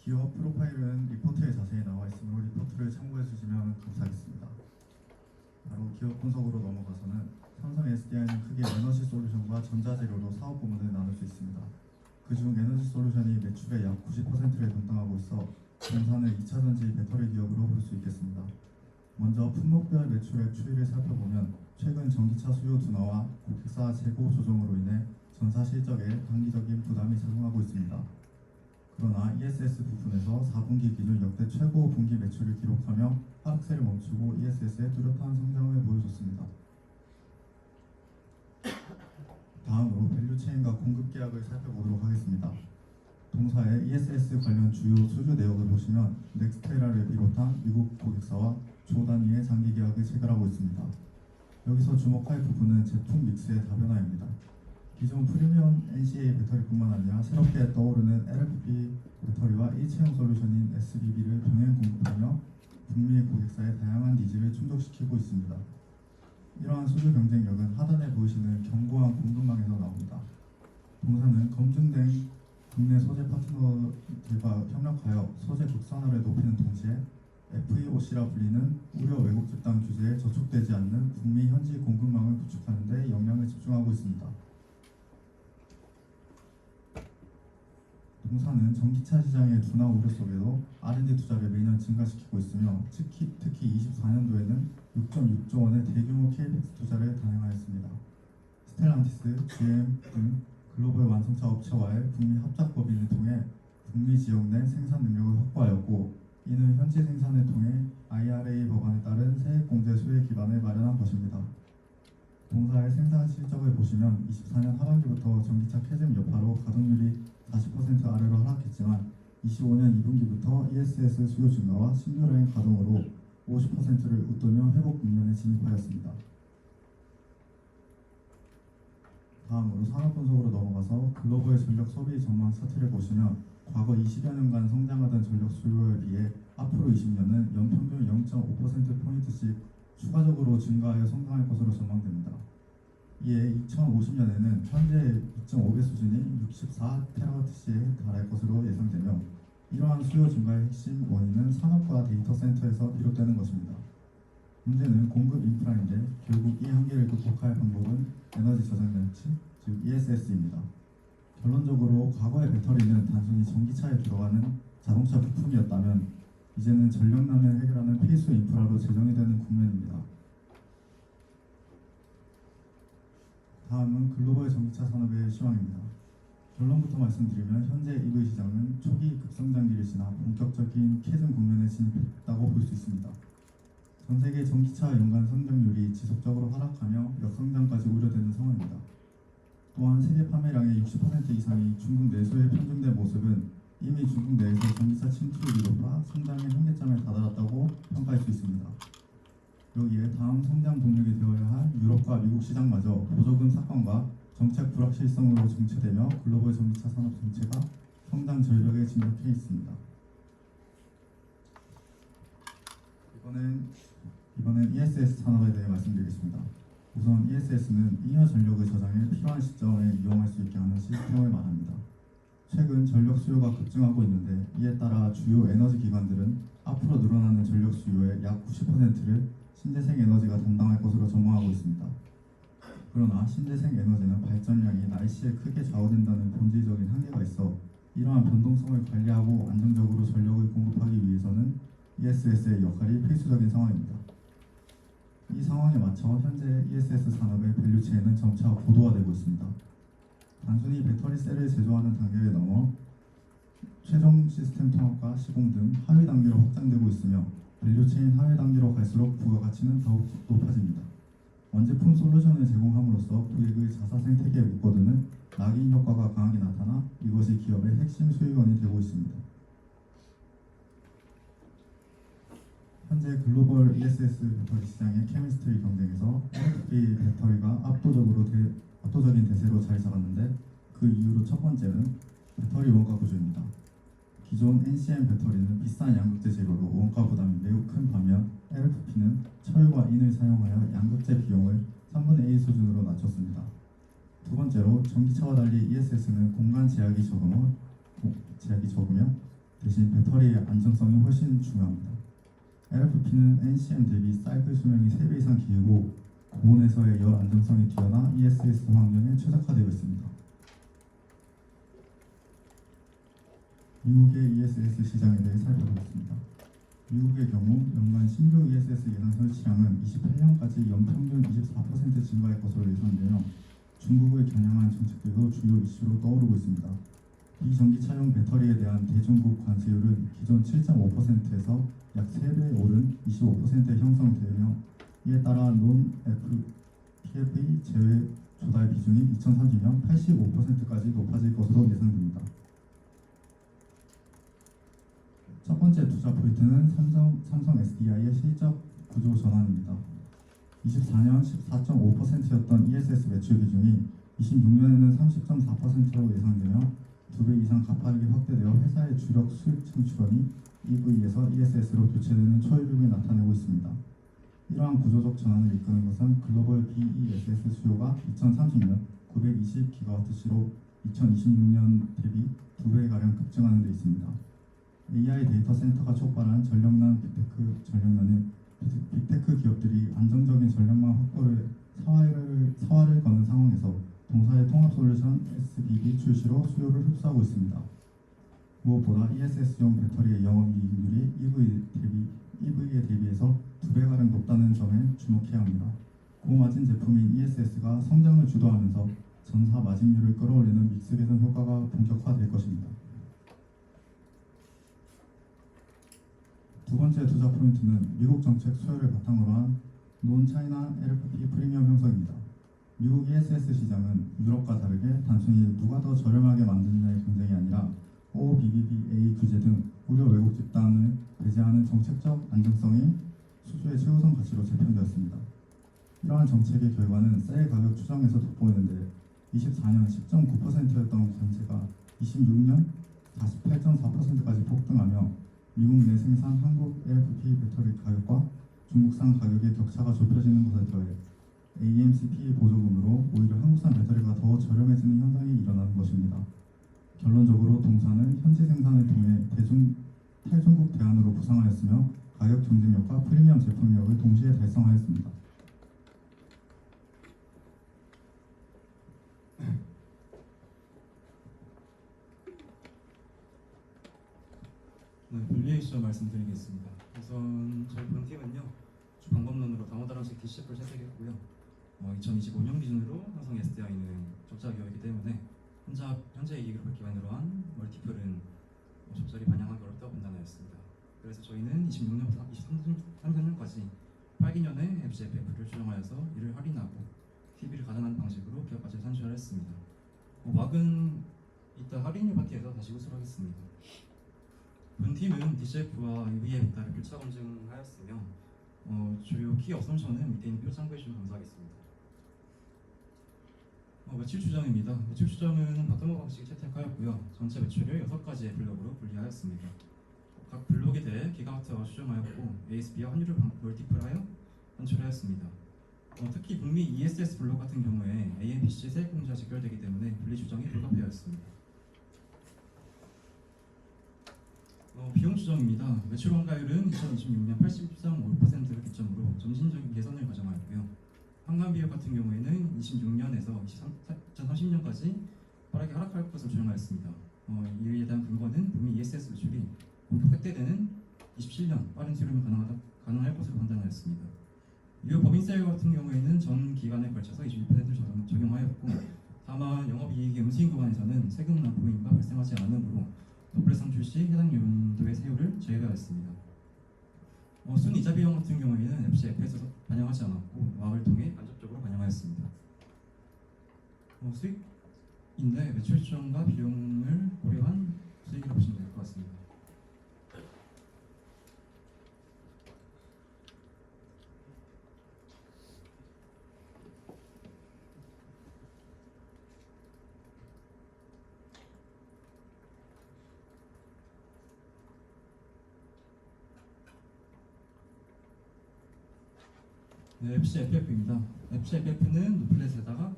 기업 프로파일은 리포트에 자세히 나와 있으므로 리포트를 참고해 주시면 감사하겠습니다. 바로 기업 분석으로 넘어가서는 삼성 SDI는 크게 에너지 솔루션과 전자재료로 사업 부문을 나눌 수 있습니다. 그중 에너지 솔루션이 매출의 약 90%를 담당하고 있어 동사는 2차전지 배터리 기업으로 볼 수 있겠습니다. 먼저 품목별 매출의 추이를 살펴보면 최근 전기차 수요 둔화와 고객사 재고 조정으로 인해 전사 실적에 단기적인 부담이 작용하고 있습니다. 그러나 ESS 부분에서 4분기 기준 역대 최고 분기 매출을 기록하며 하락세를 멈추고 ESS의 뚜렷한 성장을 보여줬습니다. 다음으로 밸류체인과 공급 계약을 살펴보도록 하겠습니다. 동사의 ESS 관련 주요 수주 내역을 보시면 넥스테라를 비롯한 미국 고객사와 조 단위의 장기 계약을 체결하고 있습니다. 여기서 주목할 부분은 제품 믹스의 다변화입니다. 기존 프리미엄 NCA 배터리뿐만 아니라 새롭게 떠오르는 LFP 배터리와 일체형 솔루션인 SBB를 병행 공급하며 북미 고객사의 다양한 니즈를 충족시키고 있습니다. 이러한 수주 경쟁력은 하단에 보이시는 견고한 공급망에서 나옵니다. 동사는 검증된 국내 소재 파트너들과 협력하여 소재 국산화를 높이는 동시에 FEOC라 불리는 우려 외국 집단 규제에 저촉되지 않는 북미 현지 공급망을 구축하는 데 역량을 집중하고 있습니다. 동사는 전기차 시장의 둔화 우려 속에도 R&D 투자를 매년 증가시키고 있으며 특히 24년도에는 6.6조 원의 대규모 KPX 투자를 단행하였습니다. 스텔란티스, GM 등 글로벌 완성차 업체와의 북미 합작 법인을 통해 북미 지역 내 생산 능력을 확보하였고 이는 현지 생산을 통해 IRA 법안에 따른 세액 공제 수혜 기반을 마련한 것입니다. 동사의 생산 실적을 보시면 24년 하반기부터 전기차 캐즘 여파로 가동률이 40% 아래로 하락했지만 25년 2분기부터 ESS 수요 증가와 신규 라인 가동으로 50%를 웃돌며 회복 국면에 진입하였습니다. 다음으로 산업 분석으로 넘어가서 글로벌 전력 소비 전망 차트를 보시면 과거 20여 년간 성장하던 전력 수요에 비해 앞으로 20년은 연평균 0.5%포인트씩 추가적으로 증가하여 성장할 것으로 전망됩니다. 이에 2050년에는 현재 2.5배 수준인 64TWh에 달할 것으로 예상되며 이러한 수요 증가의 핵심 원인은 산업과 데이터 센터에서 비롯되는 것입니다. 문제는 공급 인프라인데 결국 이 한계를 극복할 방법은 에너지 저장 장치, 즉 ESS입니다. 결론적으로 과거의 배터리는 단순히 전기차에 들어가는 자동차 부품이었다면 이제는 전력난을 해결하는 필수 인프라로 제정이 되는 국면입니다. 다음은 글로벌 전기차 산업의 시황입니다. 결론부터 말씀드리면 현재 EV 시장은 초기 급성장기를 지나 본격적인 캐즘 국면에 진입했다고 볼 수 있습니다. 전 세계 전기차 연간 성장률이 지속적으로 하락하며 역성장까지 우려되는 상황입니다. 또한 세계 판매량의 60% 이상이 중국 내수에 편중된 모습은 이미 중국 내에서 전기차 침투율이 높아 성장의 한계점에 다다랐다고 평가할 수 있습니다. 여기에 다음 성장 동력이 되어야 할 유럽과 미국 시장마저 보조금 사건과 정책 불확실성으로 정체되며 글로벌 전기차 산업 전체가 성장 절벽에 진입해 있습니다. 이번엔 ESS 산업에 대해 말씀드리겠습니다. 우선 ESS는 잉여 전력의 저장에 필요한 시점에 이용할 수 있게 하는 시스템을 말합니다. 최근 전력 수요가 급증하고 있는데 이에 따라 주요 에너지 기관들은 앞으로 늘어나는 전력 수요의 약 90%를 신재생 에너지가 담당할 것으로 전망하고 있습니다. 그러나 신재생 에너지는 발전량이 날씨에 크게 좌우된다는 본질적인 한계가 있어 이러한 변동성을 관리하고 안정적으로 전력을 공급하기 위해서는 ESS의 역할이 필수적인 상황입니다. 이 상황에 맞춰 현재 ESS 산업의 밸류체인은 점차 고도화되고 있습니다. 단순히 배터리 셀을 제조하는 단계를 넘어 최종 시스템 통합과 시공 등 하위 단계로 확장되고 있으며 밸류체인 하위 단계로 갈수록 부가가치는 더욱 높아집니다. 완제품 솔루션을 제공함으로써 고객의 자사 생태계에 묶어두는 낙인 효과가 강하게 나타나 이것이 기업의 핵심 수익원이 되고 있습니다. 현재 글로벌 ESS 배터리 시장의 케미스트리 경쟁에서 LFP 배터리가 압도적인 대세로 자리 잡았는데 그 이유로 첫 번째는 배터리 원가 구조입니다. 기존 NCM 배터리는 비싼 양극재 재료로 원가 부담이 매우 큰 반면 LFP는 철과 인을 사용하여 양극재 비용을 3분의 1 수준으로 낮췄습니다. 두 번째로 전기차와 달리 ESS는 공간 제약이 적으며 대신 배터리의 안정성이 훨씬 중요합니다. LFP는 NCM 대비 사이클 수명이 3배 이상 길고 고온에서의 열 안정성이 뛰어나 ESS 환경에 최적화되어 있습니다. 미국의 ESS 시장에 대해 살펴보겠습니다. 미국의 경우 연간 신규 ESS 예상 설치량은 28년까지 연평균 24% 증가할 것으로 예상되며 중국을 겨냥한 정책들도 주요 이슈로 떠오르고 있습니다. 비전기차용 배터리에 대한 대중국 관세율은 기존 7.5%에서 약 3배 오른 25%에 형성되며 이에 따라 non-FPV 제외 조달 비중이 2030년 85%까지 높아질 것으로 예상됩니다. 첫 번째 투자 포인트는 삼성 SDI의 실적 구조 전환입니다. 24년 14.5%였던 ESS 매출 비중이 26년에는 30.4%로 예상되며 2배 이상 가파르게 확대되어 회사의 주력 수익 창출원이 EV에서 ESS로 교체되는 초입임을 나타내고 있습니다. 이러한 구조적 전환을 이끄는 것은 글로벌 BESS 수요가 2030년 920GWh로 2026년 대비 2배가량 급증하는 데 있습니다. AI 데이터 센터가 촉발한 전력난 빅테크 기업들이 안정적인 전력망 확보를 사활을 거는 상황에서 동사의 통합 솔루션 SBB 출시로 수요를 흡수하고 있습니다. 무엇보다 ESS용 배터리의 영업이익률이 EV에 대비해서 2배가량 높다는 점에 주목해야 합니다. 고마진 제품인 ESS가 성장을 주도하면서 전사 마진율을 끌어올리는 믹스 개선 효과가 본격화될 것입니다. 두 번째 투자 포인트는 미국 정책 수요를 바탕으로 한 논차이나 LFP 프리미엄 형성입니다. 미국 ESS 시장은 유럽과 다르게 단순히 누가 더 저렴하게 만드느냐의 경쟁이 아니라 OBBBA 규제 등 우려 외국 집단을 배제하는 정책적 안정성이 수주의 최우선 가치로 재편되었습니다. 이러한 정책의 결과는 셀 가격 추정에서 돋보이는데 24년 10.9%였던 관세가 26년 48.4%까지 폭등하며 미국 내 생산 한국 LFP 배터리 가격과 중국산 가격의 격차가 좁혀지는 것에 더해 AMCP 보조금으로 오히려 한국산 배터리가 더 저렴해지는 현상이 일어나는 것입니다. 결론적으로 동사는 현지 생산을 통해 탈중국 대안으로 부상하였으며 가격 경쟁력과 프리미엄 제품력을 동시에 달성하였습니다. 네, 분리의 시점 말씀드리겠습니다. 우선 저희 본팀은요 방법론으로 다모다란식 DCF를 채택했고요. 2025년 기준으로 삼성 SDI는 적자 기업이기 때문에 현재 이익을 기반으로 한 멀티플은 적절히 반영하기 어렵다고 판단하였습니다. 그래서 저희는 26년부터 23년까지 8기년의 FCF를 추정하여서 이를 할인하고 TV를 가산하는 방식으로 기업 가치를 산출했습니다. 왁은 이따 할인율 파티에서 다시 호술하겠습니다. 본팀은 DCF와 EV의 벡터를 교차 검증하였으며 주요 키 어썸션은 밑에 있는 표 참고해 주시면 감사하겠습니다. 매출 추정입니다. 매출 추정은 바텀업 방식을 채택하였고요. 전체 매출을 6가지의 블록으로 분리하였습니다. 각 블록에 대해 기가와트와 추정하였고 ASB와 환율을 멀티플하여 산출하였습니다. 특히 북미 ESS 블록 같은 경우에 AMPC 세액 공제와 직결되기 때문에 분리 추정이 불가피하였습니다. 비용 추정입니다. 매출 원가율은 2026년 80.5%를 기점으로 점진적인 개선을 가정하였고요. 환관 비율 같은 경우에는 26년에서 2030년까지 빠르게 하락할 것으로 조정하였습니다. 이에 대한 근거는 북미 ESS 매출이 본격 확대되는 27년 빠른 수렴이 가능할 것으로 판단하였습니다. 유효 법인세 같은 경우에는 전 기간에 걸쳐서 21%를 적용하였고 다만 영업이익의 움직임 구간에서는 세금 납부인가 발생하지 않으므로 노블 상출 시 해당 연도의 세율을 제외하였습니다. 순이자 비용 같은 경우에는 FCF에서 반영하지 않았고 왁을 통해 간접적으로 반영하였습니다. 수익인데 매출 추정과 비용을 고려한 수익이라고 보시면 될 것 같습니다. 네, FCFF입니다. FCFF는 노플렛에다가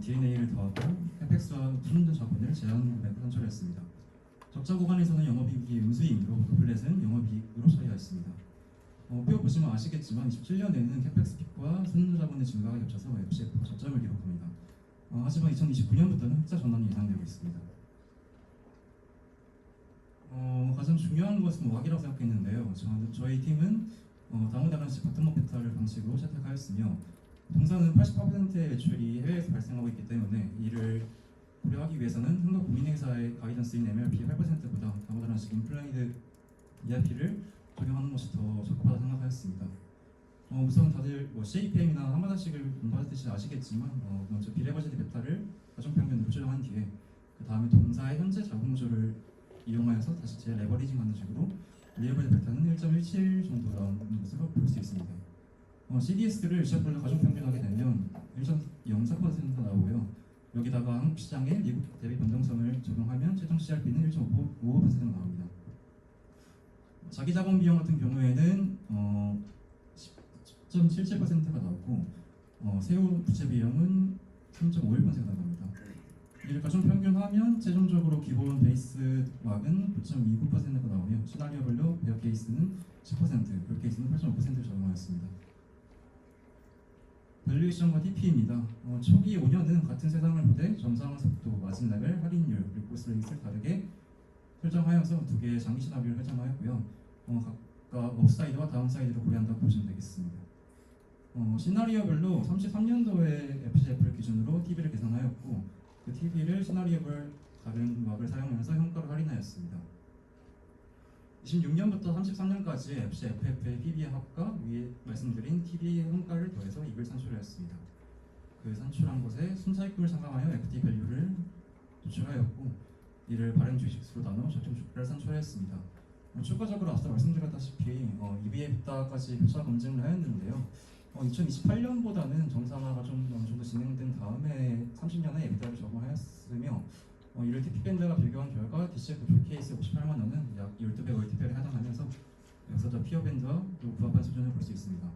DNA를 더하고 FX와 손전 자본을 제한 금액으로 산출했습니다. 적자 구간에서는 영업이익이 음수이므로 노플렛은 영업이익으로 처리하였습니다. 표 보시면 아시겠지만 27년에는 캐펙스 픽과 손자본의 증가가 겹쳐서 FCF가 저점을 기록합니다. 하지만 2029년부터는 흑자 전환이 예상되고 있습니다. 가장 중요한 것은 WAC이라고 생각했는데요. 저희 팀은 다무다란식 바텀업 베타를 방식으로 채택하였으며 동사는 88%의 매출이 해외에서 발생하고 있기 때문에 이를 고려하기 위해서는 한국 공인회사의 가이던스인 MLP 8%보다 다무다란식 인플라이드 ERP를 적용하는 것이 더 적합하다 생각하였습니다. 우선 다들 CAPM이나 한마다씩을 공부하듯이 아시겠지만 먼저 비례버제트 베타를 가정평균으로 조정한 뒤에 그 다음에 동사의 현재 자본 구조를 이용하여서 다시 재레버리징하는 식으로 리얼버제트 베타는 1.17 정도 나오는 것으로 볼 수 있습니다. CDS를 시작별로 가정평균하게 되면 1.04% 나오고요. 여기다가 한국 시장의 미국 대비 변동성을 적용하면 최종 CRP는 1.55%가 나옵니다. 자기 자본 비용 같은 경우에는 10.77%가 나오고 세후 부채 비용은 3.51%가 나옵니다. 이를 가정 평균하면 최종적으로 기본 베이스 왁은 9.29%가 나오며 시나리오별로 베어 케이스는 10%, 볼 케이스는 8.5%를 적용하였습니다. 밸류에이션과 TP입니다. 초기 5년은 같은 세상을 보되 점상화 속도, 마진 레벨, 할인율, 그리고 코스레이스를 다르게 설정하여서 두 개의 장기 시나리오를 설정하였고요. 각각 업사이드와 다운사이드를 고려한다고 보시면 되겠습니다. 시나리오별로 33년도에 FCF를 기준으로 TV를 계산하였고 그 TV를 시나리오별 다른 왁을 사용하면서 현가를 할인하였습니다. 26년부터 33년까지 FCFF의 PB의 합과 위에 말씀드린 TV의 현가를 더해서 이익을 산출하였습니다. 그 산출한 것에 순차익분을 상감하여 에quity 밸류를 도출하였고 이를 발행 주식수로 나눠 적정 주가를 산출하였습니다. 추가적으로 앞서 말씀드렸다시피 EBITDA까지 표차 검증을 하였는데요. 2028년보다는 정상화가 좀 어느 정도 진행된 다음에 30년에 EBITDA를 적용하였으며 이를 TP밴드가 비교한 결과 DCF 표 케이스 58만 원은 약 12배 월티표에 해당하면서 역사적 피어밴드와 부합한 수준을 볼 수 있습니다.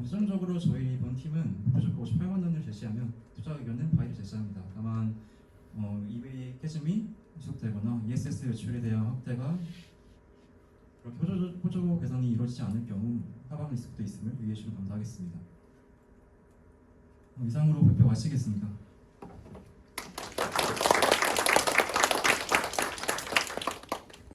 최종적으로 저희 이번 팀은 목표적 58만 원을 제시하며 투자 의견은 바이를 제시합니다. 다만 EV 캐즘이 지속되거나 ESS 매출에 대한 확대가 그렇게 호조 개선이 이루어지지 않을 경우 하방 리스크도 있음을 유의해 주시면 감사하겠습니다. 이상으로 발표 마치겠습니다.